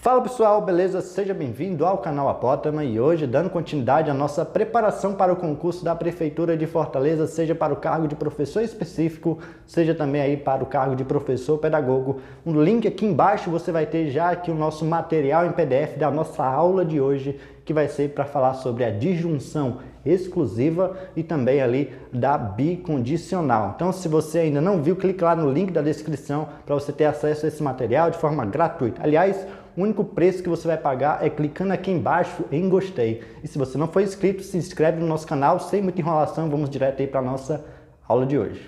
Fala pessoal, beleza? Seja bem-vindo ao canal Apótama e hoje dando continuidade à nossa preparação para o concurso da Prefeitura de Fortaleza, seja para o cargo de professor específico, seja também aí para o cargo de professor pedagogo. Um link aqui embaixo você vai ter já aqui o nosso material em PDF da nossa aula de hoje, que vai ser para falar sobre a disjunção exclusiva e também ali da bicondicional. Então, se você ainda não viu, clique lá no link da descrição para você ter acesso a esse material de forma gratuita. Aliás, o único preço que você vai pagar é clicando aqui embaixo em gostei. E se você não for inscrito, se inscreve no nosso canal. Sem muita enrolação, vamos direto aí para a nossa aula de hoje.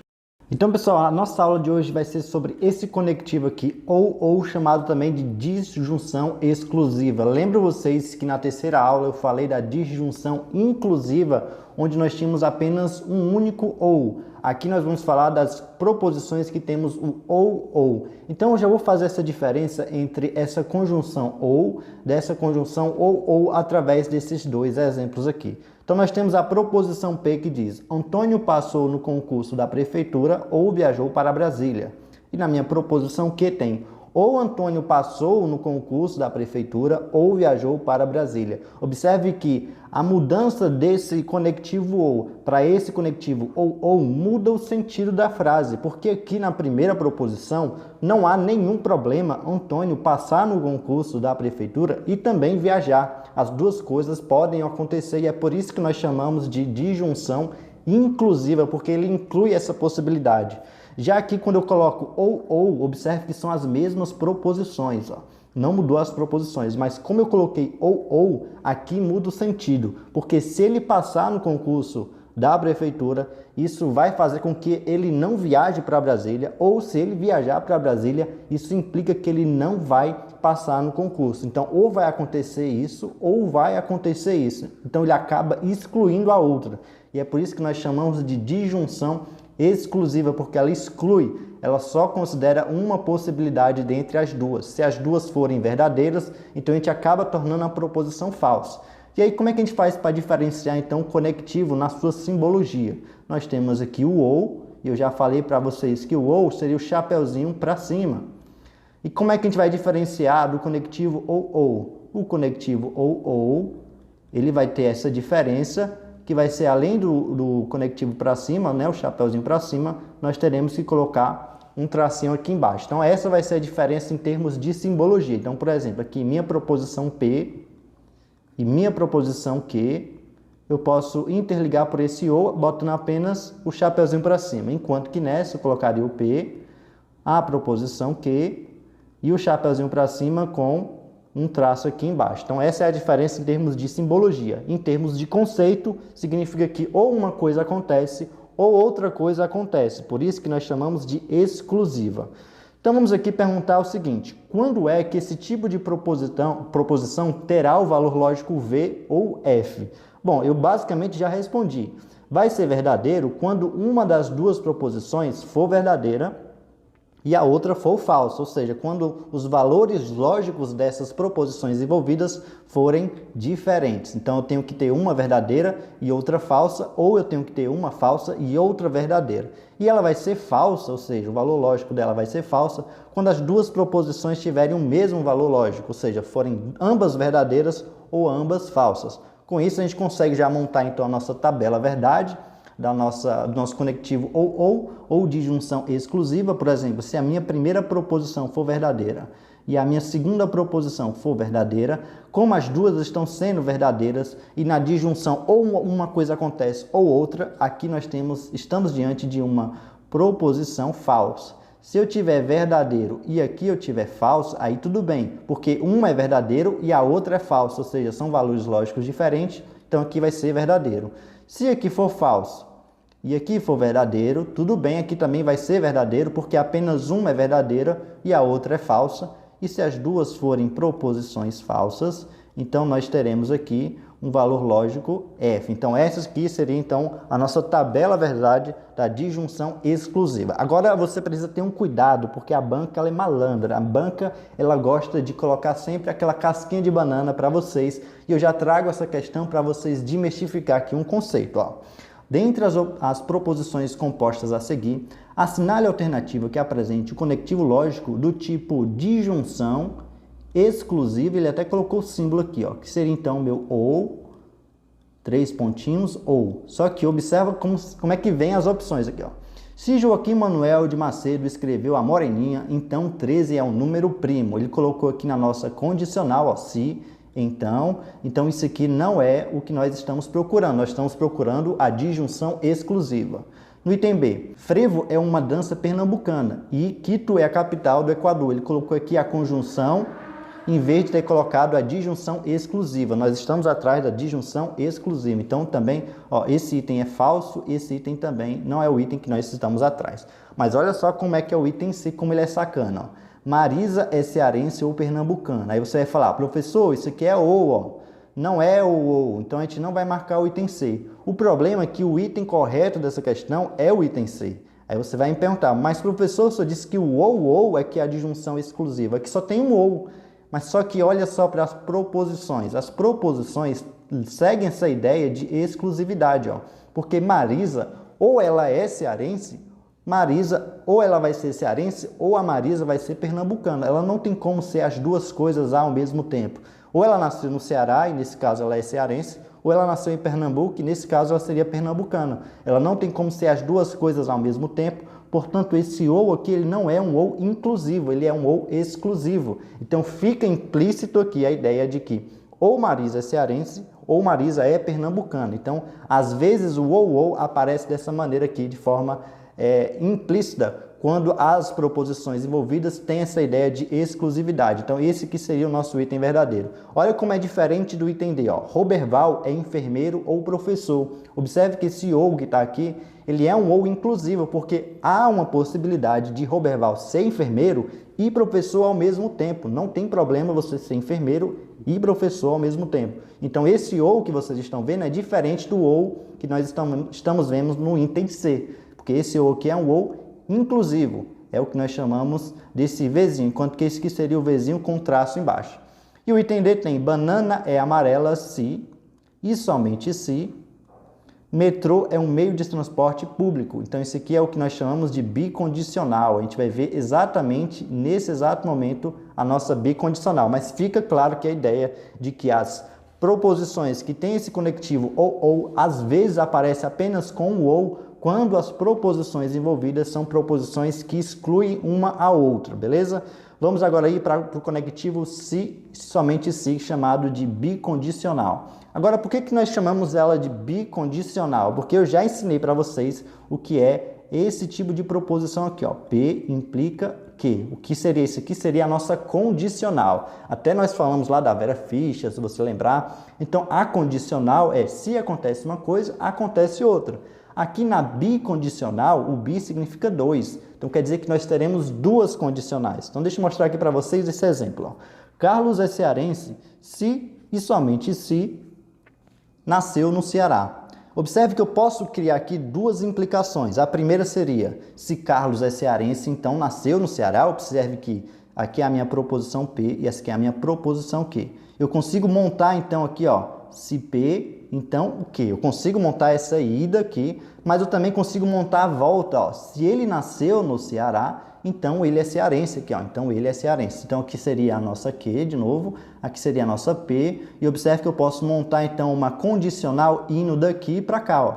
Então, pessoal, a nossa aula de hoje vai ser sobre esse conectivo aqui, ou chamado também de disjunção exclusiva. Lembro vocês que na terceira aula eu falei da disjunção inclusiva, onde nós tínhamos apenas um único ou. Aqui nós vamos falar das proposições que temos o ou. Então eu já vou fazer essa diferença entre essa conjunção ou, dessa conjunção ou através desses dois exemplos aqui. Então nós temos a proposição P que diz: Antônio passou no concurso da prefeitura ou viajou para Brasília. E na minha proposição Q tem: ou Antônio passou no concurso da prefeitura ou viajou para Brasília. Observe que a mudança desse conectivo ou para esse conectivo ou muda o sentido da frase, porque aqui na primeira proposição não há nenhum problema Antônio passar no concurso da prefeitura e também viajar. As duas coisas podem acontecer e é por isso que nós chamamos de disjunção inclusiva, porque ele inclui essa possibilidade. Já aqui, quando eu coloco ou, observe que são as mesmas proposições, ó. Não mudou as proposições, mas como eu coloquei ou, aqui muda o sentido, porque se ele passar no concurso da prefeitura, isso vai fazer com que ele não viaje para Brasília, ou se ele viajar para Brasília, isso implica que ele não vai passar no concurso. Então, ou vai acontecer isso, ou vai acontecer isso. Então, ele acaba excluindo a outra. E é por isso que nós chamamos de disjunção exclusiva, porque ela exclui, ela só considera uma possibilidade dentre as duas. Se as duas forem verdadeiras, então a gente acaba tornando a proposição falsa. E aí, como é que a gente faz para diferenciar, então, o conectivo na sua simbologia? Nós temos aqui o ou, e eu já falei para vocês que o ou seria o chapeuzinho para cima. E como é que a gente vai diferenciar do conectivo ou? O conectivo ou, ele vai ter essa diferença, que vai ser além do conectivo para cima, né, o chapeuzinho para cima, nós teremos que colocar um tracinho aqui embaixo. Então, essa vai ser a diferença em termos de simbologia. Então, por exemplo, aqui minha proposição P e minha proposição Q, eu posso interligar por esse ou, botando apenas o chapeuzinho para cima, enquanto que nessa eu colocaria o P, a proposição Q e o chapeuzinho para cima com um traço aqui embaixo. Então, essa é a diferença em termos de simbologia. Em termos de conceito, significa que ou uma coisa acontece ou outra coisa acontece. Por isso que nós chamamos de exclusiva. Então, vamos aqui perguntar o seguinte: quando é que esse tipo de proposição terá o valor lógico V ou F? Bom, eu basicamente já respondi. Vai ser verdadeiro quando uma das duas proposições for verdadeira e a outra for falsa, ou seja, quando os valores lógicos dessas proposições envolvidas forem diferentes. Então, eu tenho que ter uma verdadeira e outra falsa, ou eu tenho que ter uma falsa e outra verdadeira. E ela vai ser falsa, ou seja, o valor lógico dela vai ser falsa, quando as duas proposições tiverem o mesmo valor lógico, ou seja, forem ambas verdadeiras ou ambas falsas. Com isso, a gente consegue já montar, então, a nossa tabela verdade, do nosso conectivo ou disjunção exclusiva. Por exemplo, se a minha primeira proposição for verdadeira e a minha segunda proposição for verdadeira, como as duas estão sendo verdadeiras e na disjunção ou uma coisa acontece ou outra, aqui nós estamos diante de uma proposição falsa. Se eu tiver verdadeiro e aqui eu tiver falso, aí tudo bem, porque uma é verdadeiro e a outra é falsa, ou seja, são valores lógicos diferentes, então aqui vai ser verdadeiro. Se aqui for falso e aqui for verdadeiro, tudo bem, aqui também vai ser verdadeiro, porque apenas uma é verdadeira e a outra é falsa. E se as duas forem proposições falsas, então nós teremos aqui um valor lógico F. Então, essa aqui seria, então, a nossa tabela verdade da disjunção exclusiva. Agora, você precisa ter um cuidado, porque a banca ela é malandra. A banca ela gosta de colocar sempre aquela casquinha de banana para vocês. E eu já trago essa questão para vocês desmistificar aqui um conceito. Ó. Dentre as proposições compostas a seguir, assinale a alternativa que apresente o conectivo lógico do tipo disjunção exclusiva, ele até colocou o símbolo aqui, ó, que seria então meu ou, 3 pontinhos, ou. Só que observa como é que vem as opções aqui, ó. Se Joaquim Manuel de Macedo escreveu a Moreninha, então 13 é um número primo. Ele colocou aqui na nossa condicional, ó, se, então isso aqui não é o que nós estamos procurando. Nós estamos procurando a disjunção exclusiva. No item B, frevo é uma dança pernambucana e Quito é a capital do Equador. Ele colocou aqui a conjunção em vez de ter colocado a disjunção exclusiva. Nós estamos atrás da disjunção exclusiva. Então, também, ó, esse item é falso, esse item também não é o item que nós estamos atrás. Mas olha só como é que é o item C, como ele é sacana, ó. Marisa é cearense ou pernambucana. Aí você vai falar, professor, isso aqui é ou, ó. Não é o ou, então a gente não vai marcar o item C. O problema é que o item correto dessa questão é o item C. Aí você vai me perguntar, mas professor, você disse que o ou é que é a disjunção exclusiva. Aqui só tem um ou. Mas só que olha só para as proposições. As proposições seguem essa ideia de exclusividade, ó. Porque Marisa, ou ela é cearense, Marisa, ou ela vai ser cearense, ou a Marisa vai ser pernambucana. Ela não tem como ser as duas coisas ao mesmo tempo. Ou ela nasceu no Ceará, e nesse caso ela é cearense, ou ela nasceu em Pernambuco, e nesse caso ela seria pernambucana. Ela não tem como ser as duas coisas ao mesmo tempo. Portanto, esse ou aqui ele não é um ou inclusivo, ele é um ou exclusivo. Então, fica implícito aqui a ideia de que ou Marisa é cearense ou Marisa é pernambucana. Então, às vezes o ou aparece dessa maneira aqui, de forma implícita, quando as proposições envolvidas têm essa ideia de exclusividade. Então, esse que seria o nosso item verdadeiro. Olha como é diferente do item D, ó. Roberval é enfermeiro ou professor. Observe que esse ou que está aqui, ele é um ou inclusivo, porque há uma possibilidade de Roberval ser enfermeiro e professor ao mesmo tempo. Não tem problema você ser enfermeiro e professor ao mesmo tempo. Então, esse ou que vocês estão vendo é diferente do ou que nós estamos vendo no item C, porque esse ou aqui é um ou inclusivo, é o que nós chamamos desse Vzinho, enquanto que esse aqui seria o Vzinho com traço embaixo. E o item D tem banana é amarela se, e somente se, metrô é um meio de transporte público. Então, esse aqui é o que nós chamamos de bicondicional. A gente vai ver exatamente, nesse exato momento, a nossa bicondicional. Mas fica claro que a ideia de que as proposições que têm esse conectivo ou, às vezes aparece apenas com o ou, quando as proposições envolvidas são proposições que excluem uma a outra, beleza? Vamos agora ir para o conectivo se, somente se, chamado de bicondicional. Agora, por que nós chamamos ela de bicondicional? Porque eu já ensinei para vocês o que é esse tipo de proposição aqui, ó. P implica que. O que seria isso aqui? Seria a nossa condicional. Até nós falamos lá da Vera Fischer, se você lembrar. Então, a condicional é se acontece uma coisa, acontece outra. Aqui na bicondicional, o bi significa 2. Então, quer dizer que nós teremos duas condicionais. Então, deixa eu mostrar aqui para vocês esse exemplo, ó. Carlos é cearense se e somente se nasceu no Ceará. Observe que eu posso criar aqui duas implicações. A primeira seria, se Carlos é cearense, então nasceu no Ceará. Observe que aqui é a minha proposição P e essa aqui é a minha proposição Q. Eu consigo montar, então, aqui, ó, se P, então, o Q? Eu consigo montar essa ida aqui, mas eu também consigo montar a volta, ó. Se ele nasceu no Ceará, então ele é cearense aqui, ó. Então ele é cearense. Então aqui seria a nossa Q de novo, aqui seria a nossa P, e observe que eu posso montar então uma condicional indo daqui para cá, ó.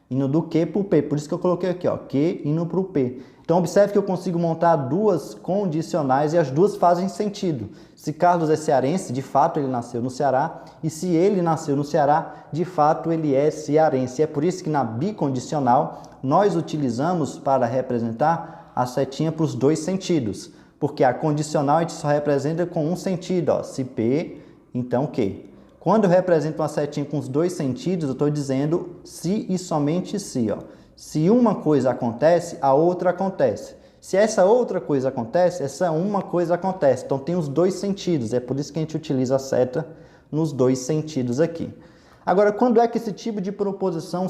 Indo do Q para o P, por isso que eu coloquei aqui, ó, Q indo para o P. Então observe que eu consigo montar duas condicionais e as duas fazem sentido. Se Carlos é cearense, de fato ele nasceu no Ceará, e se ele nasceu no Ceará, de fato ele é cearense. É por isso que na bicondicional nós utilizamos para representar a setinha para os dois sentidos, porque a condicional a gente só representa com um sentido, ó, se P, então Q. Quando eu represento uma setinha com os dois sentidos, eu estou dizendo se e somente se, ó. Se uma coisa acontece, a outra acontece. Se essa outra coisa acontece, essa uma coisa acontece. Então tem os dois sentidos, é por isso que a gente utiliza a seta nos dois sentidos aqui. Agora, quando é que esse tipo de proposição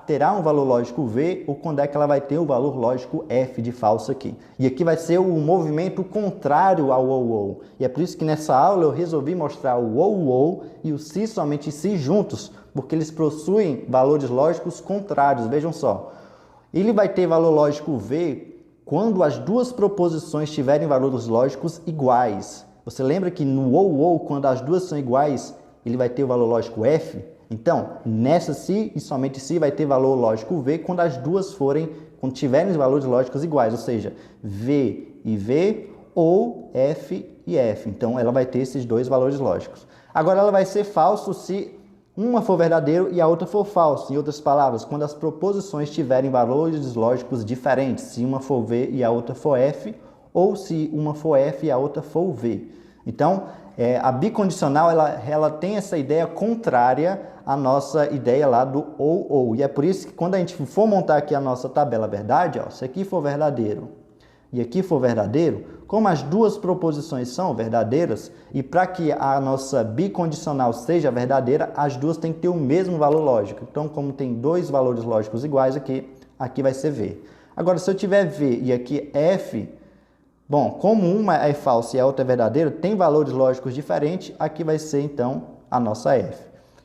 terá um valor lógico V ou quando é que ela vai ter o valor lógico F de falso aqui? E aqui vai ser o movimento contrário ao ou. E é por isso que nessa aula eu resolvi mostrar o ou e o se, somente se juntos, porque eles possuem valores lógicos contrários. Vejam só, ele vai ter valor lógico V quando as duas proposições tiverem valores lógicos iguais. Você lembra que no ou, quando as duas são iguais, ele vai ter o valor lógico f? Então, nessa se e somente se vai ter valor lógico v quando as duas quando tiverem os valores lógicos iguais, ou seja, v e v ou f e f. Então, ela vai ter esses dois valores lógicos. Agora, ela vai ser falso se uma for verdadeiro e a outra for falso. Em outras palavras, quando as proposições tiverem valores lógicos diferentes, se uma for v e a outra for f, ou se uma for f e a outra for v. Então, a bicondicional ela tem essa ideia contrária à nossa ideia lá do ou. E é por isso que quando a gente for montar aqui a nossa tabela verdade, ó, se aqui for verdadeiro e aqui for verdadeiro, como as duas proposições são verdadeiras, e para que a nossa bicondicional seja verdadeira, as duas têm que ter o mesmo valor lógico. Então, como tem dois valores lógicos iguais aqui vai ser v. Agora, se eu tiver v e aqui f, bom, como uma é falsa e a outra é verdadeira, tem valores lógicos diferentes, aqui vai ser, então, a nossa f.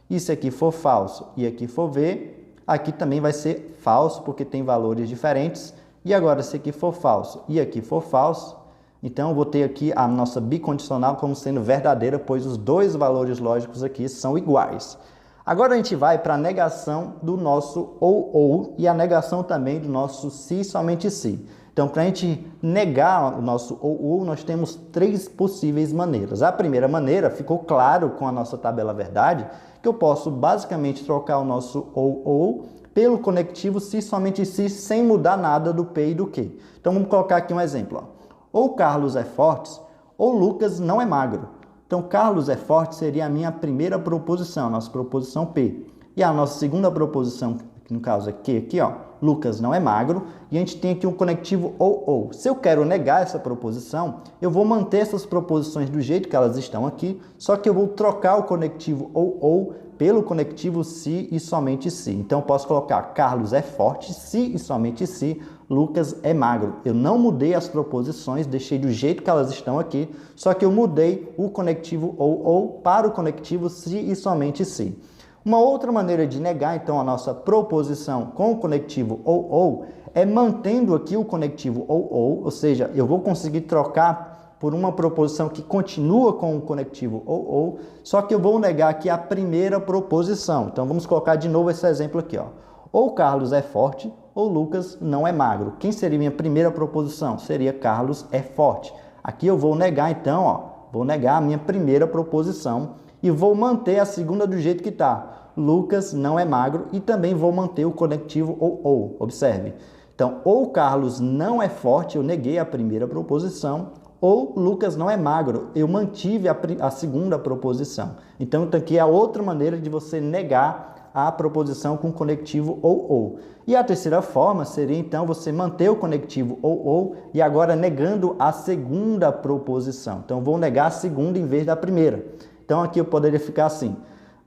E se aqui for falso e aqui for v, aqui também vai ser falso, porque tem valores diferentes. E agora, se aqui for falso e aqui for falso, então eu vou ter aqui a nossa bicondicional como sendo verdadeira, pois os dois valores lógicos aqui são iguais. Agora a gente vai para a negação do nosso ou e a negação também do nosso se e somente se. Então, para a gente negar o nosso ou, nós temos três possíveis maneiras. A primeira maneira, ficou claro com a nossa tabela verdade, que eu posso basicamente trocar o nosso ou pelo conectivo se somente se, sem mudar nada do P e do Q. Então, vamos colocar aqui um exemplo. Ó. Ou Carlos é forte, ou Lucas não é magro. Então, Carlos é forte seria a minha primeira proposição, a nossa proposição P. E a nossa segunda proposição, que no caso é Q, aqui, ó, Lucas não é magro, e a gente tem aqui um conectivo ou. Se eu quero negar essa proposição, eu vou manter essas proposições do jeito que elas estão aqui, só que eu vou trocar o conectivo ou pelo conectivo se e somente se. Então, eu posso colocar Carlos é forte, se e somente se, Lucas é magro. Eu não mudei as proposições, deixei do jeito que elas estão aqui, só que eu mudei o conectivo ou para o conectivo se e somente se. Uma outra maneira de negar, então, a nossa proposição com o conectivo ou é mantendo aqui o conectivo ou seja, eu vou conseguir trocar por uma proposição que continua com o conectivo ou, só que eu vou negar aqui a primeira proposição. Então, vamos colocar de novo esse exemplo aqui, ó. Ou Carlos é forte, ou Lucas não é magro. Quem seria minha primeira proposição? Seria Carlos é forte. Aqui eu vou negar, então, ó, vou negar a minha primeira proposição e vou manter a segunda do jeito que está. Lucas não é magro e também vou manter o conectivo ou. Observe. Então, ou Carlos não é forte, eu neguei a primeira proposição, ou Lucas não é magro, eu mantive a segunda proposição. Então, aqui é a outra maneira de você negar a proposição com conectivo ou. E a terceira forma seria, então, você manter o conectivo ou e agora negando a segunda proposição. Então, vou negar a segunda em vez da primeira. Então, aqui eu poderia ficar assim,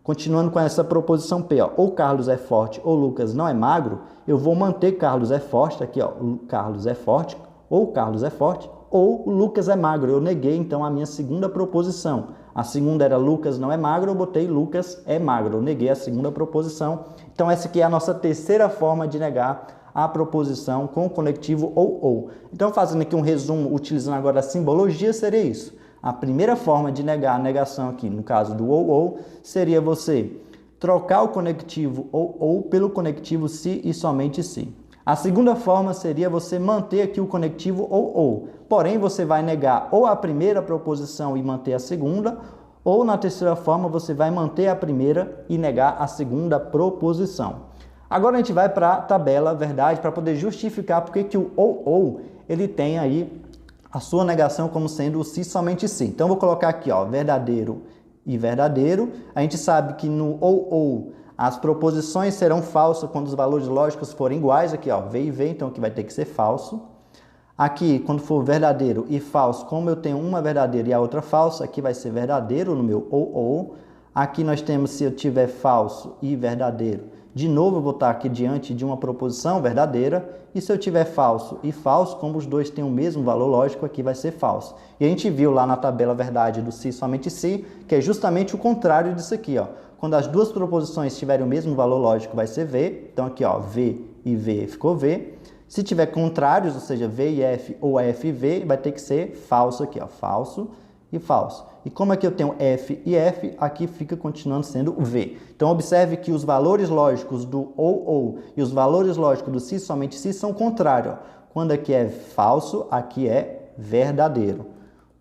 continuando com essa proposição P, ó, ou Carlos é forte ou Lucas não é magro, eu vou manter Carlos é forte, aqui, ó, Carlos é forte, ou Carlos é forte, ou Lucas é magro. Eu neguei, então, a minha segunda proposição. A segunda era Lucas não é magro, eu botei Lucas é magro. Eu neguei a segunda proposição. Então, essa aqui é a nossa terceira forma de negar a proposição com o conectivo ou. Então, fazendo aqui um resumo, utilizando agora a simbologia, seria isso. A primeira forma de negar a negação aqui, no caso do ou, seria você trocar o conectivo ou pelo conectivo se e somente se. A segunda forma seria você manter aqui o conectivo ou. Porém, você vai negar ou a primeira proposição e manter a segunda, ou na terceira forma você vai manter a primeira e negar a segunda proposição. Agora a gente vai para a tabela verdade para poder justificar porque que o ou ele tem aí a sua negação como sendo o se somente se. Então, eu vou colocar aqui, ó, verdadeiro e verdadeiro. A gente sabe que no ou as proposições serão falsas quando os valores lógicos forem iguais. Aqui, ó, v e v, então aqui vai ter que ser falso. Aqui, quando for verdadeiro e falso, como eu tenho uma verdadeira e a outra falsa, aqui vai ser verdadeiro no meu ou. Aqui nós temos, se eu tiver falso e verdadeiro, de novo eu vou estar aqui diante de uma proposição verdadeira. E se eu tiver falso e falso, como os dois têm o mesmo valor lógico, aqui vai ser falso. E a gente viu lá na tabela verdade do se somente se, que é justamente o contrário disso aqui, ó. Quando as duas proposições tiverem o mesmo valor lógico, vai ser v. Então aqui, ó, v e v ficou v. Se tiver contrários, ou seja, v e f ou f e v, vai ter que ser falso aqui, ó, falso. e falso. E como aqui eu tenho F e F, aqui fica continuando sendo V. Então, observe que os valores lógicos do ou e os valores lógicos do se, somente se são contrários. Quando aqui é falso, aqui é verdadeiro.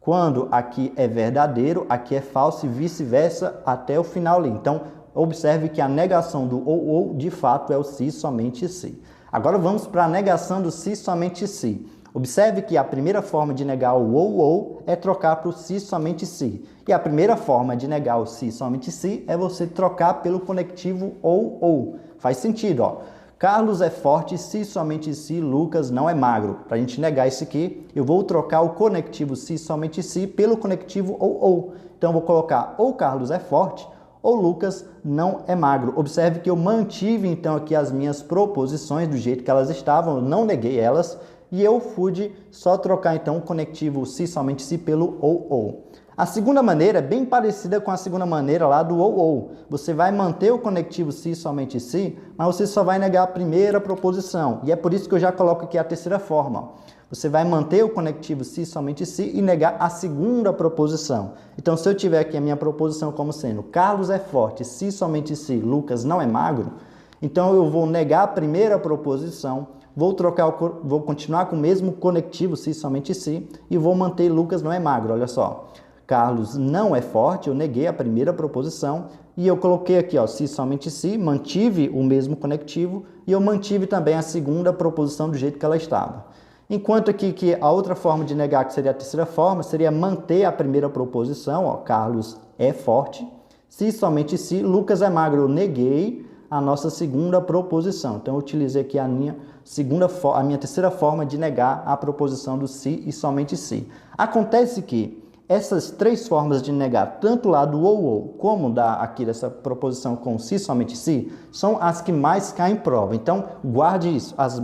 Quando aqui é verdadeiro, aqui é falso e vice-versa até o final ali. Então, observe que a negação do ou de fato é o se, somente se. Agora vamos para a negação do se, somente se. Observe que a primeira forma de negar o ou é trocar para o se, somente se. E a primeira forma de negar o se, somente se é você trocar pelo conectivo ou. Faz sentido, ó. Carlos é forte se, somente se, Lucas não é magro. Para a gente negar isso aqui, eu vou trocar o conectivo se, somente se pelo conectivo ou. Então, eu vou colocar ou Carlos é forte ou Lucas não é magro. Observe que eu mantive, então, aqui as minhas proposições do jeito que elas estavam, eu não neguei elas, e eu pude só trocar, então, o conectivo se, somente se pelo ou. A segunda maneira é bem parecida com a segunda maneira lá do ou. Você vai manter o conectivo se, somente se, mas você só vai negar a primeira proposição. E é por isso que eu já coloco aqui a terceira forma. Você vai manter o conectivo se, somente se e negar a segunda proposição. Então, se eu tiver aqui a minha proposição como sendo Carlos é forte se, somente se, Lucas não é magro, então eu vou negar a primeira proposição, vou continuar com o mesmo conectivo se, somente se e vou manter Lucas não é magro. Olha só. Carlos não é forte, eu neguei a primeira proposição e eu coloquei aqui, ó, se, somente se, mantive o mesmo conectivo e eu mantive também a segunda proposição do jeito que ela estava. Enquanto aqui que a outra forma de negar, que seria a terceira forma, seria manter a primeira proposição, ó, Carlos é forte, se, somente se, Lucas é magro, eu neguei a nossa segunda proposição. Então, eu utilizei aqui a minha terceira forma de negar a proposição do se e somente se. Acontece que essas três formas de negar, tanto lá do ou como aqui dessa proposição com se, somente se, são as que mais caem em prova. Então, guarde isso. As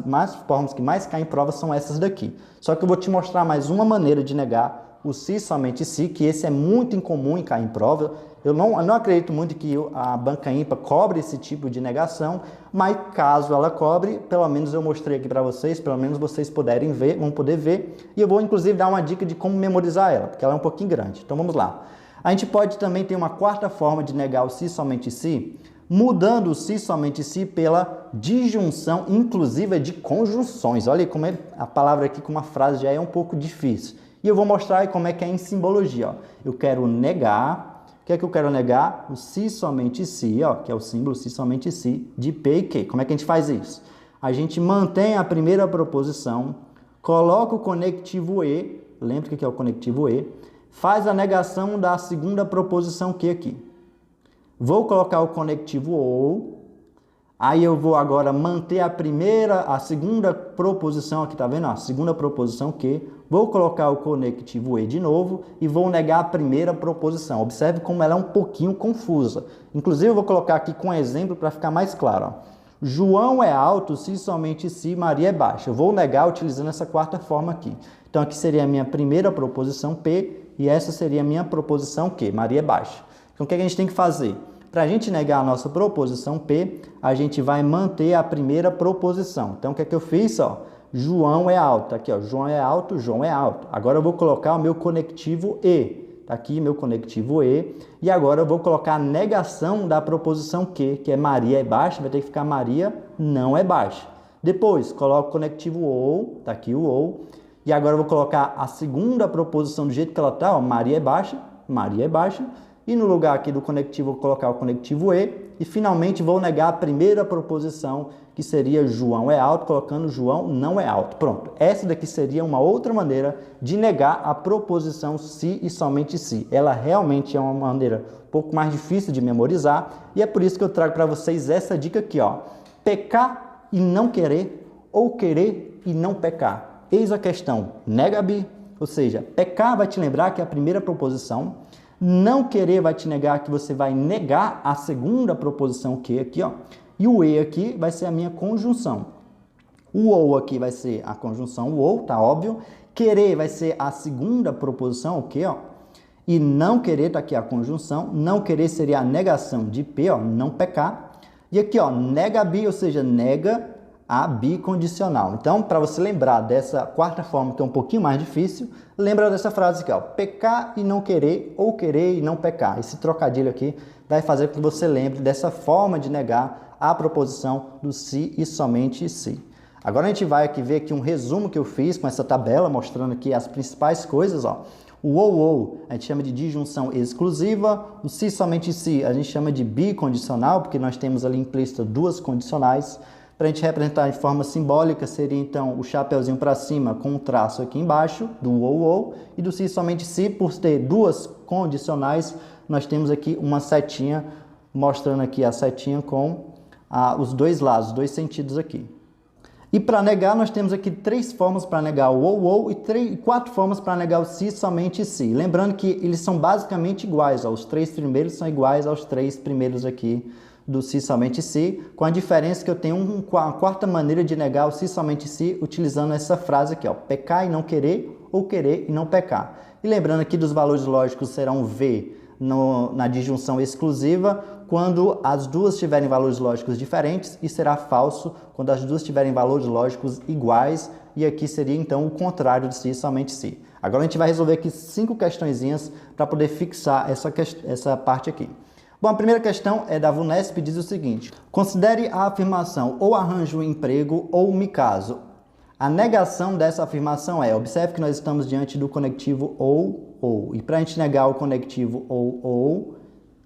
formas que mais caem em prova são essas daqui. Só que eu vou te mostrar mais uma maneira de negar o se, somente se, que esse é muito incomum em cair em prova. Eu não acredito muito que a banca ímpar cobre esse tipo de negação, mas caso ela cobre, pelo menos eu mostrei aqui para vocês, pelo menos vocês vão poder ver, e eu vou inclusive dar uma dica de como memorizar ela, porque ela é um pouquinho grande. Então vamos lá. A gente pode também ter uma quarta forma de negar o se, somente se, mudando o se, somente se pela disjunção inclusiva de conjunções. Olha como é a palavra aqui com uma frase já é um pouco difícil. E eu vou mostrar aí como é que é em simbologia. Ó. Eu quero negar. O que é que eu quero negar? O se, somente se, ó, que é o símbolo se, somente se, de P e Q. Como é que a gente faz isso? A gente mantém a primeira proposição, coloca o conectivo E, lembra que é o conectivo E, faz a negação da segunda proposição Q aqui. Vou colocar o conectivo OU, aí eu vou agora manter a segunda proposição aqui, tá vendo? A segunda proposição Q. Vou colocar o conectivo E de novo e vou negar a primeira proposição. Observe como ela é um pouquinho confusa. Inclusive, eu vou colocar aqui com um exemplo para ficar mais claro. Ó. João é alto se, somente se, Maria é baixa. Eu vou negar utilizando essa quarta forma aqui. Então, aqui seria a minha primeira proposição P e essa seria a minha proposição Q, Maria é baixa. Então, o que a gente tem que fazer? Para a gente negar a nossa proposição P, a gente vai manter a primeira proposição. Então, o que é que eu fiz? Ó? João é alto. Aqui, ó, João é alto, João é alto. Agora eu vou colocar o meu conectivo E. Tá aqui meu conectivo E. E agora eu vou colocar a negação da proposição Q, que é Maria é baixa, vai ter que ficar Maria não é baixa. Depois, coloco o conectivo OU, tá aqui o OU. E agora eu vou colocar a segunda proposição do jeito que ela tá, ó, Maria é baixa, Maria é baixa. E no lugar aqui do conectivo, vou colocar o conectivo E. E finalmente vou negar a primeira proposição, que seria João é alto, colocando João não é alto. Pronto. Essa daqui seria uma outra maneira de negar a proposição se e somente se. Ela realmente é uma maneira um pouco mais difícil de memorizar. E é por isso que eu trago para vocês essa dica aqui, ó. Pecar e não querer, ou querer e não pecar. Eis a questão. Nega-bi, ou seja, pecar vai te lembrar que é a primeira proposição. Não querer vai te negar que você vai negar a segunda proposição que aqui, ó. E o E aqui vai ser a minha conjunção. O OU aqui vai ser a conjunção OU, tá óbvio. Querer vai ser a segunda proposição, o quê, ó? E não querer, tá aqui a conjunção. Não querer seria a negação de P, ó, não pecar. E aqui, ó, nega-bi, ou seja, nega a bicondicional. Então, para você lembrar dessa quarta forma, que é um pouquinho mais difícil, lembra dessa frase aqui, ó, pecar e não querer, ou querer e não pecar. Esse trocadilho aqui vai fazer com que você lembre dessa forma de negar a proposição do se e somente se. Agora a gente vai aqui ver aqui um resumo que eu fiz com essa tabela, mostrando aqui as principais coisas, ó. O ou a gente chama de disjunção exclusiva, o se somente se a gente chama de bicondicional, porque nós temos ali implícito duas condicionais. Para a gente representar de forma simbólica, seria então o chapeuzinho para cima com um traço aqui embaixo do ou, e do se somente se, por ter duas condicionais, nós temos aqui uma setinha, mostrando aqui a setinha com os dois lados, os dois sentidos aqui. E para negar, nós temos aqui 3 formas para negar o ou e 4 formas para negar o se somente se. Lembrando que eles são basicamente iguais, ó, os 3 primeiros são iguais aos 3 primeiros aqui do se somente se, com a diferença que eu tenho uma quarta maneira de negar o se somente se, utilizando essa frase aqui, ó, pecar e não querer, ou querer e não pecar. E lembrando aqui dos valores lógicos serão V na disjunção exclusiva, quando as duas tiverem valores lógicos diferentes, e será falso quando as duas tiverem valores lógicos iguais, e aqui seria então o contrário de se somente se. Agora a gente vai resolver aqui 5 questõezinhas para poder fixar essa parte aqui. Bom, a primeira questão é da VUNESP, diz o seguinte: considere a afirmação ou arranjo um emprego ou me caso. A negação dessa afirmação é, observe que nós estamos diante do conectivo ou. E para a gente negar o conectivo ou,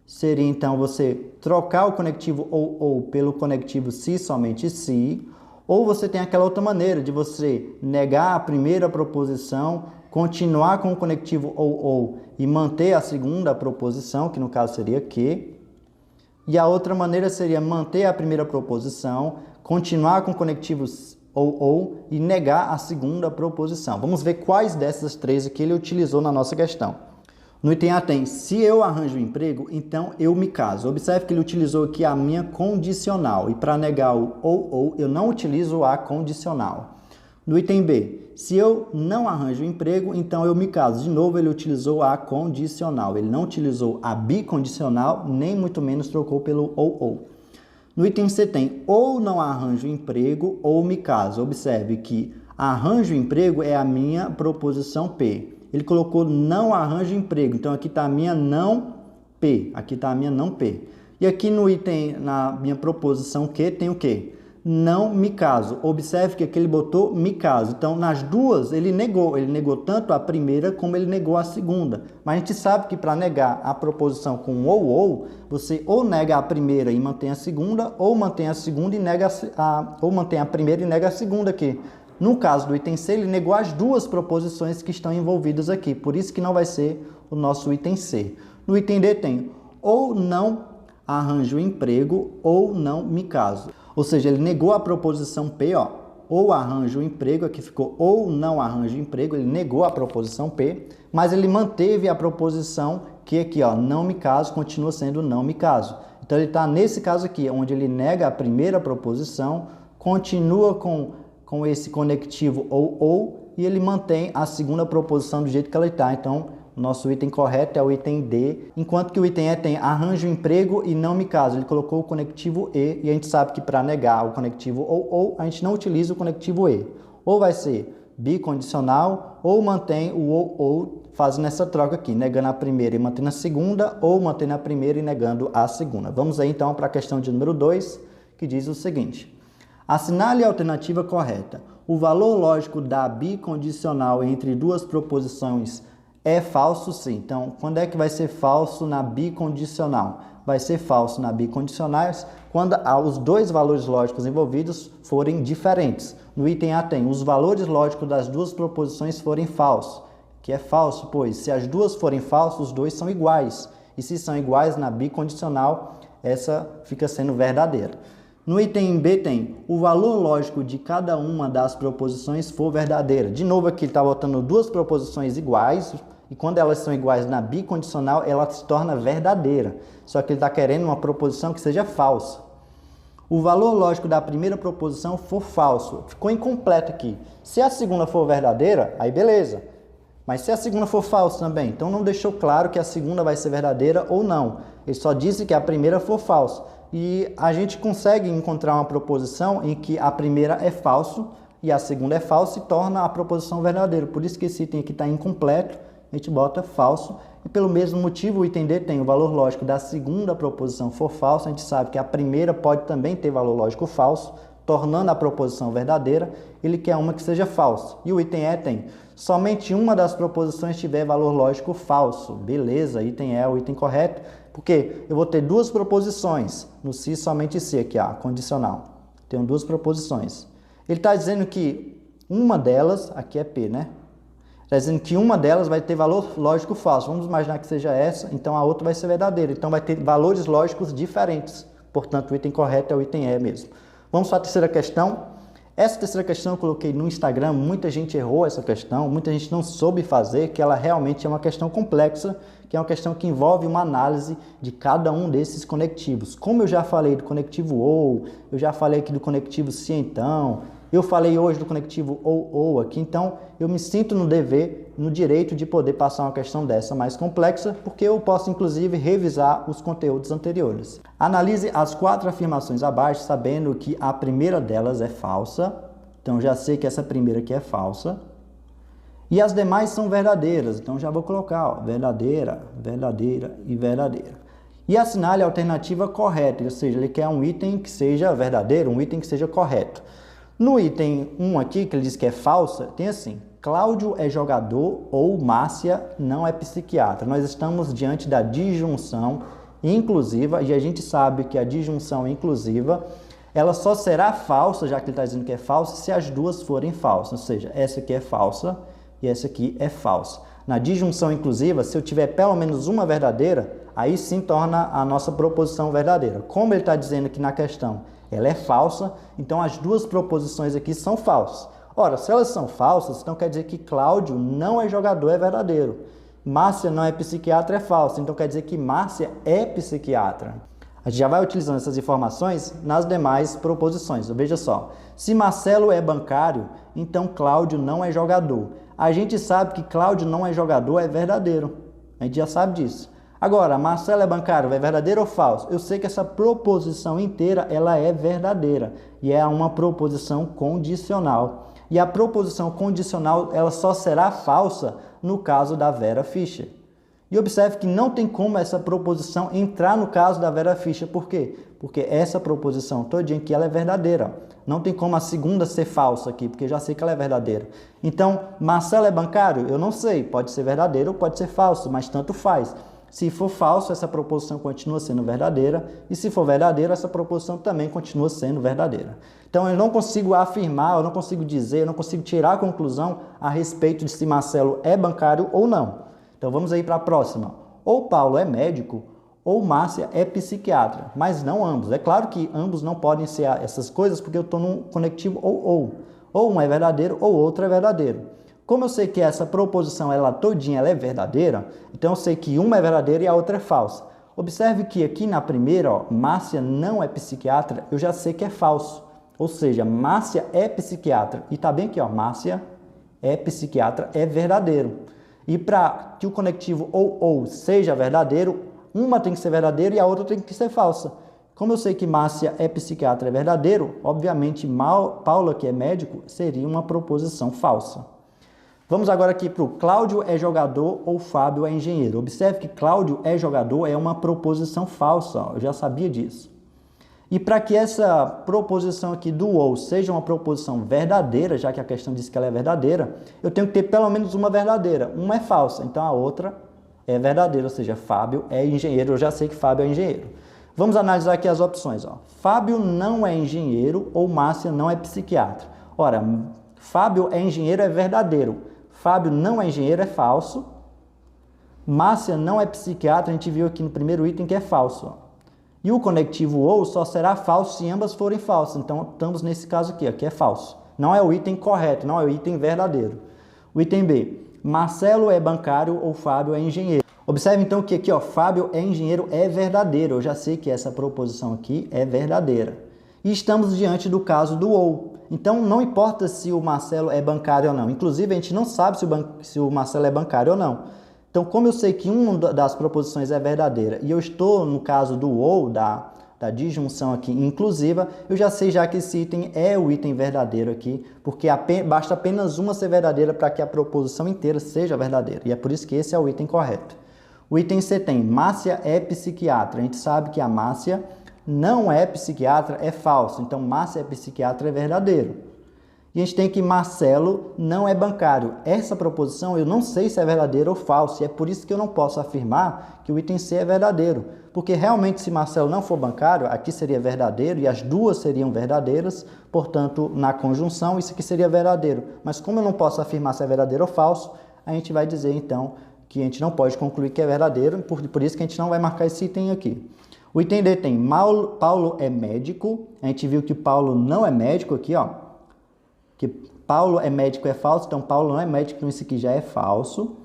seria então você trocar o conectivo ou pelo conectivo se somente se, ou você tem aquela outra maneira de você negar a primeira proposição, continuar com o conectivo ou e manter a segunda proposição, que no caso seria que. E a outra maneira seria manter a primeira proposição, continuar com o conectivo ou e negar a segunda proposição. Vamos ver quais dessas 3 aqui ele utilizou na nossa questão. No item A tem, se eu arranjo um emprego, então eu me caso. Observe que ele utilizou aqui a minha condicional, e para negar o ou, eu não utilizo a condicional. No item B, se eu não arranjo um emprego, então eu me caso. De novo, ele utilizou a condicional. Ele não utilizou a bicondicional, nem muito menos trocou pelo ou. No item C tem, ou não arranjo emprego, ou me caso. Observe que arranjo emprego é a minha proposição P. Ele colocou não arranjo emprego, então aqui está a minha não P. Aqui está a minha não P. E aqui no item, na minha proposição Q, tem o quê? Não me caso. Observe que aqui ele botou me caso. Então, nas duas, ele negou tanto a primeira como ele negou a segunda. Mas a gente sabe que para negar a proposição com ou, você ou nega a primeira e mantém a segunda, ou mantém a segunda e nega ou mantém a primeira e nega a segunda aqui. No caso do item C, ele negou as duas proposições que estão envolvidas aqui. Por isso que não vai ser o nosso item C. No item D tem ou não arranjo emprego ou não me caso. Ou seja, ele negou a proposição P, ó, ou arranjo emprego, aqui ficou ou não arranjo emprego, ele negou a proposição P, mas ele manteve a proposição que aqui, ó, não me caso, continua sendo não me caso. Então ele está nesse caso aqui, onde ele nega a primeira proposição, continua com esse conectivo ou, e ele mantém a segunda proposição do jeito que ela está. Então, nosso item correto é o item D, enquanto que o item E tem arranjo emprego e não me caso. Ele colocou o conectivo E, e a gente sabe que para negar o conectivo ou, a gente não utiliza o conectivo E. Ou vai ser bicondicional, ou mantém o ou, fazendo essa troca aqui, negando a primeira e mantendo a segunda, ou mantendo a primeira e negando a segunda. Vamos aí então para a questão de número 2, que diz o seguinte: assinale a alternativa correta. O valor lógico da bicondicional entre duas proposições é falso, sim. Então, quando é que vai ser falso na bicondicional? Vai ser falso na bicondicionais quando os dois valores lógicos envolvidos forem diferentes. No item A tem os valores lógicos das duas proposições forem falsos, que é falso, pois se as duas forem falsas, os dois são iguais. E se são iguais na bicondicional, essa fica sendo verdadeira. No item B tem o valor lógico de cada uma das proposições for verdadeira. De novo aqui ele está botando duas proposições iguais, e quando elas são iguais na bicondicional, ela se torna verdadeira. Só que ele está querendo uma proposição que seja falsa. O valor lógico da primeira proposição for falso. Ficou incompleto aqui. Se a segunda for verdadeira, aí beleza. Mas se a segunda for falsa também, então não deixou claro que a segunda vai ser verdadeira ou não. Ele só disse que a primeira for falsa. e a gente consegue encontrar uma proposição em que a primeira é falso e a segunda é falsa e torna a proposição verdadeira. Por isso que esse item aqui está incompleto, a gente bota falso. E pelo mesmo motivo, o item D tem o valor lógico da segunda proposição for falso. A gente sabe que a primeira pode também ter valor lógico falso, tornando a proposição verdadeira. Ele quer uma que seja falsa. E o item E tem somente uma das proposições tiver valor lógico falso. Beleza, item E é o item correto, porque eu vou ter duas proposições. No se, somente se aqui, ó, condicional. Tenho duas proposições. Ele está dizendo que uma delas, aqui é P, né? Está dizendo que uma delas vai ter valor lógico falso. Vamos imaginar que seja essa, então a outra vai ser verdadeira. Então vai ter valores lógicos diferentes. Portanto, o item correto é o item E mesmo. Vamos para a terceira questão. Essa terceira questão eu coloquei no Instagram, muita gente errou essa questão, muita gente não soube fazer, que ela realmente é uma questão complexa, que é uma questão que envolve uma análise de cada um desses conectivos. Como eu já falei do conectivo OU, eu já falei aqui do conectivo se então, eu falei hoje do conectivo ou aqui, então eu me sinto no dever, no direito de poder passar uma questão dessa mais complexa, porque eu posso inclusive revisar os conteúdos anteriores. Analise as 4 afirmações abaixo, sabendo que a primeira delas é falsa, então já sei que essa primeira aqui é falsa, e as demais são verdadeiras, então já vou colocar, ó, verdadeira, verdadeira e verdadeira. E assinale a alternativa correta, ou seja, ele quer um item que seja verdadeiro, um item que seja correto. No item 1 aqui, que ele diz que é falsa, tem assim: Cláudio é jogador ou Márcia não é psiquiatra. Nós estamos diante da disjunção inclusiva e a gente sabe que a disjunção inclusiva ela só será falsa, já que ele está dizendo que é falsa, se as duas forem falsas. Ou seja, essa aqui é falsa e essa aqui é falsa. Na disjunção inclusiva, se eu tiver pelo menos uma verdadeira, aí sim torna a nossa proposição verdadeira. Como ele está dizendo aqui na questão, ela é falsa, então as duas proposições aqui são falsas. Ora, se elas são falsas, então quer dizer que Cláudio não é jogador, é verdadeiro. Márcia não é psiquiatra, é falso, então quer dizer que Márcia é psiquiatra. A gente já vai utilizando essas informações nas demais proposições. Veja só, se Marcelo é bancário, então Cláudio não é jogador. A gente sabe que Cláudio não é jogador, é verdadeiro. A gente já sabe disso. Agora, Marcelo é bancário, é verdadeiro ou falso? Eu sei que essa proposição inteira ela é verdadeira e é uma proposição condicional. E a proposição condicional ela só será falsa no caso da Vera Fischer. E observe que não tem como essa proposição entrar no caso da Vera Fischer. Por quê? Porque essa proposição todinha aqui ela é verdadeira. Não tem como a segunda ser falsa aqui, porque eu já sei que ela é verdadeira. Então, Marcelo é bancário? Eu não sei. Pode ser verdadeiro ou pode ser falso, mas tanto faz. Se for falso, essa proposição continua sendo verdadeira, e se for verdadeira, essa proposição também continua sendo verdadeira. Então, eu não consigo afirmar, eu não consigo dizer, eu não consigo tirar a conclusão a respeito de se Marcelo é bancário ou não. Então, vamos aí para a próxima. Ou Paulo é médico, ou Márcia é psiquiatra, mas não ambos. É claro que ambos não podem ser essas coisas, porque eu estou num conectivo ou. Ou um é verdadeiro, ou outro é verdadeiro. Como eu sei que essa proposição ela todinha ela é verdadeira, então eu sei que uma é verdadeira e a outra é falsa. Observe que aqui na primeira, ó, Márcia não é psiquiatra, eu já sei que é falso. Ou seja, Márcia é psiquiatra. E tá bem aqui, ó, Márcia é psiquiatra, é verdadeiro. E para que o conectivo ou seja verdadeiro, uma tem que ser verdadeira e a outra tem que ser falsa. Como eu sei que Márcia é psiquiatra, é verdadeiro, obviamente Paula, que é médico, seria uma proposição falsa. Vamos agora aqui para o Cláudio é jogador ou Fábio é engenheiro. Observe que Cláudio é jogador é uma proposição falsa, ó, eu já sabia disso. E para que essa proposição aqui do ou seja uma proposição verdadeira, já que a questão diz que ela é verdadeira, eu tenho que ter pelo menos uma verdadeira. Uma é falsa, então a outra é verdadeira, ou seja, Fábio é engenheiro, eu já sei que Fábio é engenheiro. Vamos analisar aqui as opções. Ó. Fábio não é engenheiro ou Márcia não é psiquiatra. Ora, Fábio é engenheiro é verdadeiro. Fábio não é engenheiro, é falso. Márcia não é psiquiatra, a gente viu aqui no primeiro item que é falso. E o conectivo ou só será falso se ambas forem falsas. Então, estamos nesse caso aqui, que é falso. Não é o item correto, não é o item verdadeiro. O item B, Marcelo é bancário ou Fábio é engenheiro. Observe então que aqui, ó, Fábio é engenheiro é verdadeiro. Eu já sei que essa proposição aqui é verdadeira. E estamos diante do caso do ou. Então, não importa se o Marcelo é bancário ou não. Inclusive, a gente não sabe se o Marcelo é bancário ou não. Então, como eu sei que uma das proposições é verdadeira e eu estou no caso do ou, da disjunção aqui inclusiva, eu já sei já que esse item é o item verdadeiro aqui, porque basta apenas uma ser verdadeira para que a proposição inteira seja verdadeira, e é por isso que esse é o item correto. O item C tem, Márcia é psiquiatra. A gente sabe que a Márcia não é psiquiatra, é falso, então Márcia é psiquiatra é verdadeiro. E a gente tem que Marcelo não é bancário. Essa proposição eu não sei se é verdadeiro ou falso, e é por isso que eu não posso afirmar que o item C é verdadeiro. Porque realmente se Marcelo não for bancário, aqui seria verdadeiro e as duas seriam verdadeiras, portanto, na conjunção isso aqui seria verdadeiro. Mas como eu não posso afirmar se é verdadeiro ou falso, a gente vai dizer então que a gente não pode concluir que é verdadeiro, por isso que a gente não vai marcar esse item aqui. O item D tem Paulo é médico. A gente viu que Paulo não é médico aqui, ó. Que Paulo é médico é falso, então Paulo não é médico, então isso aqui já é falso.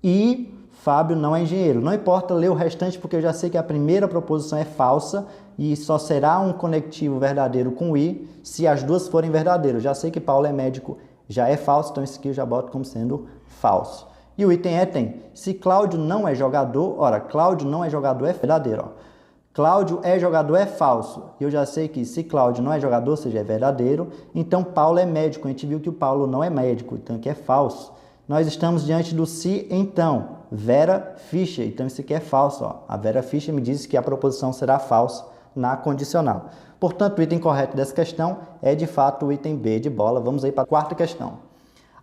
E Fábio não é engenheiro. Não importa ler o restante, porque eu já sei que a primeira proposição é falsa e só será um conectivo verdadeiro com I se as duas forem verdadeiras. Já sei que Paulo é médico, já é falso, então isso aqui eu já boto como sendo falso. E o item E tem, se Cláudio não é jogador, ora, Cláudio não é jogador é verdadeiro, ó. Cláudio é jogador é falso. Eu já sei que se Cláudio não é jogador, ou seja, é verdadeiro. Então, Paulo é médico. A gente viu que o Paulo não é médico, então aqui é falso. Nós estamos diante do se, então. Vera Fischer. Então, isso aqui é falso. Ó. A Vera Fischer me diz que a proposição será falsa na condicional. Portanto, o item correto dessa questão é, de fato, o item B de bola. Vamos aí para a quarta questão.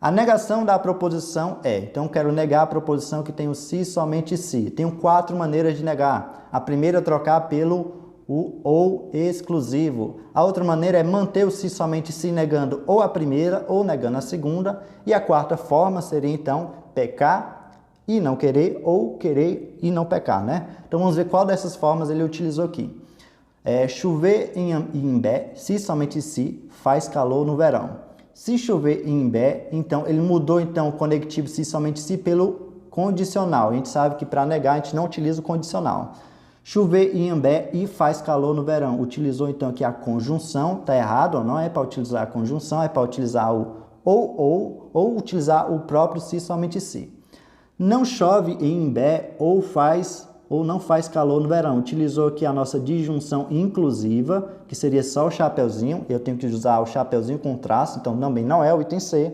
A negação da proposição é, então quero negar a proposição que tem o se somente se. Tenho 4 maneiras de negar. A primeira é trocar pelo o ou exclusivo. A outra maneira é manter o se somente se negando ou a primeira ou negando a segunda. E a quarta forma seria então pecar e não querer ou querer e não pecar, né? Então vamos ver qual dessas formas ele utilizou aqui. Chover em Imbé, se somente se, faz calor no verão. Se chover em Imbé, então ele mudou então o conectivo se somente se pelo condicional. A gente sabe que para negar a gente não utiliza o condicional. Chover em Imbé e faz calor no verão. Utilizou então aqui a conjunção, tá errado, não é para utilizar a conjunção, é para utilizar o ou utilizar o próprio se somente se. Não chove em Imbé ou não faz calor no verão. Utilizou aqui a nossa disjunção inclusiva, que seria só o chapeuzinho. Eu tenho que usar o chapeuzinho com traço, então também não é o item C.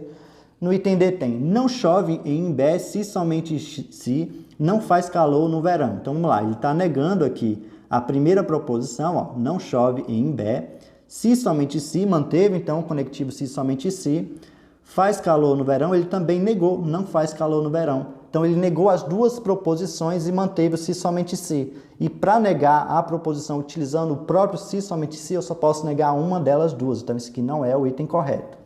No item D tem, não chove em Imbé se somente se não faz calor no verão. Então vamos lá, ele está negando aqui a primeira proposição, ó, não chove em Imbé. Se somente se, manteve então o conectivo se somente se. Faz calor no verão, ele também negou, não faz calor no verão. Então, ele negou as duas proposições e manteve o se somente se. E para negar a proposição utilizando o próprio se somente se, eu só posso negar uma delas duas. Então, isso aqui não é o item correto.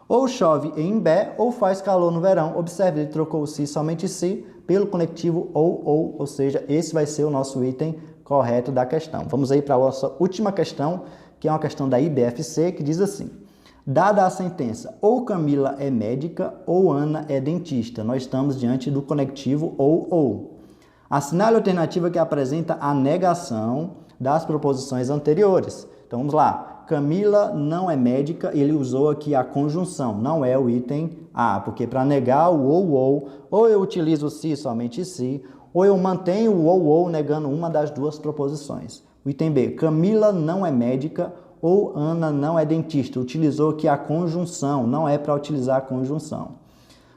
Ou chove em Imbé ou faz calor no verão. Observe, ele trocou o se somente se pelo conectivo ou seja, esse vai ser o nosso item correto da questão. Vamos aí para a nossa última questão, que é uma questão da IBFC, que diz assim. Dada a sentença, ou Camila é médica ou Ana é dentista. Nós estamos diante do conectivo ou. Assinale a alternativa que apresenta a negação das proposições anteriores. Então, vamos lá. Camila não é médica, ele usou aqui a conjunção, não é o item A, porque para negar o ou eu utilizo o se somente se, ou eu mantenho o ou negando uma das duas proposições. O item B, Camila não é médica ou Ana não é dentista. Utilizou aqui a conjunção, não é para utilizar a conjunção.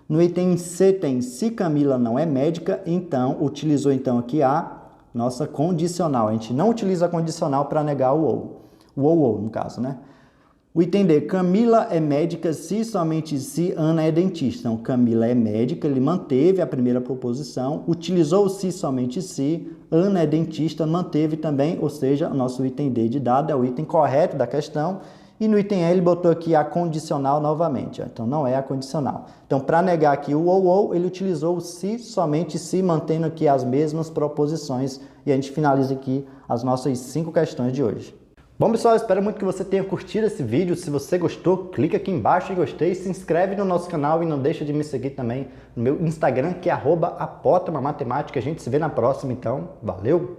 No item C tem, se Camila não é médica, então, utilizou então aqui a nossa condicional. A gente não utiliza a condicional para negar o ou. O ou, no caso, né? O item D, Camila é médica se somente se Ana é dentista. Então, Camila é médica, ele manteve a primeira proposição, utilizou o se somente se, Ana é dentista, manteve também, ou seja, o nosso item D de dado é o item correto da questão. E no item E ele botou aqui a condicional novamente, ó. Então não é a condicional. Então, para negar aqui o ou, ele utilizou o se somente se, mantendo aqui as mesmas proposições. E a gente finaliza aqui as nossas 5 questões de hoje. Bom, pessoal, espero muito que você tenha curtido esse vídeo. Se você gostou, clica aqui embaixo em gostei, se inscreve no nosso canal e não deixa de me seguir também no meu Instagram, que é @apotamatemática. A gente se vê na próxima, então. Valeu!